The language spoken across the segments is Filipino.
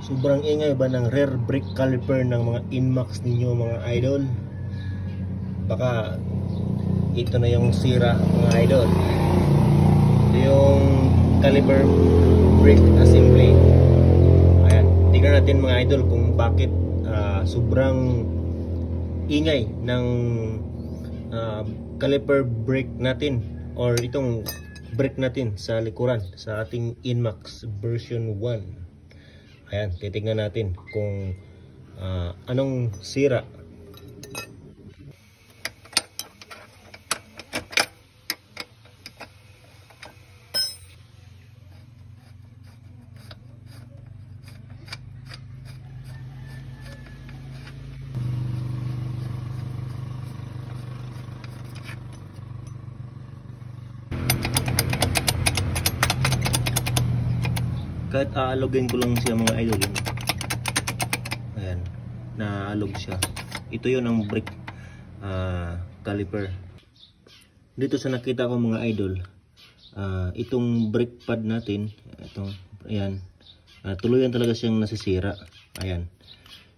Sobrang ingay ba ng rear brake caliper ng mga Inmax ninyo mga idol? Baka ito na yung sira mga idol. Ito yung caliper brake assembly. Ayan, tingnan natin mga idol kung bakit sobrang ingay ng caliper brake natin or itong brake natin sa likuran sa ating Inmax version 1. Ayan, titignan natin kung anong sira. Kahit aalogin ko lang siya mga idol, ayan, naalog siya. Ito yun ang brake caliper. Dito sa nakita ko mga idol, itong brake pad natin, ito, ayan, tuluyan talaga siyang nasisira. Ayan,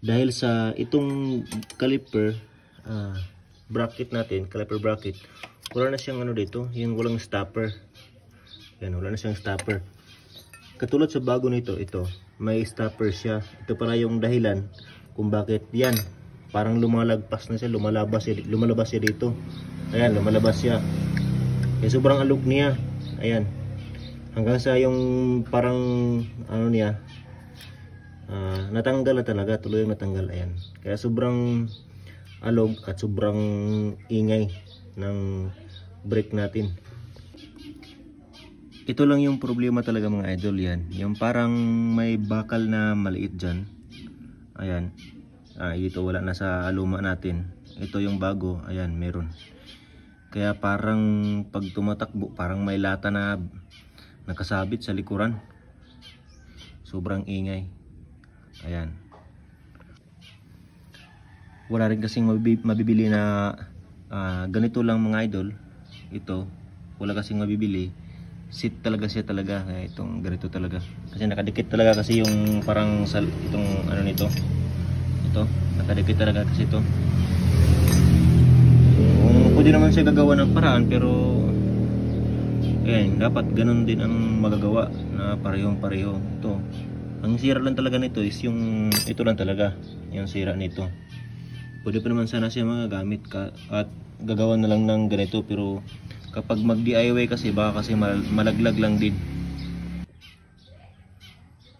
dahil sa itong caliper bracket natin, caliper bracket, wala na siyang ano dito, yung walang stopper. Ayan, wala na siyang stopper. Katulad sa bago nito, ito, may stopper siya. Ito pala yung dahilan kung bakit yan. Parang lumalagpas na siya, lumalabas siya dito. Ayan, lumalabas siya. Kaya sobrang alog niya. Ayan. Hanggang sa yung parang, ano niya, natanggal na talaga, tuloy natanggal. Ayan. Kaya sobrang alog at sobrang ingay ng brake natin. Ito lang yung problema talaga mga idol, yan. Yung parang may bakal na maliit dyan. Ayan. Ito wala na sa luma natin. Ito yung bago. Ayan, meron. Kaya parang pag tumatakbo, parang may lata na nakasabit sa likuran. Sobrang ingay. Ayan. Wala rin kasing mabibili na ganito lang mga idol. Ito, wala kasing mabibili. Seat talaga siya talaga, itong ganito talaga kasi nakadikit talaga kasi yung parang itong ano nito, ito nakadikit talaga kasi ito. Pwede naman siya gagawa ng paraan pero dapat ganun din ang magagawa na parehong pareho. Ito ang sira lang talaga nito is yung ito lang talaga yung sira nito. Pwede pa naman sana siya magagamit at gagawa na lang ng ganito, pero kapag mag DIY kasi baka kasi malaglag lang din.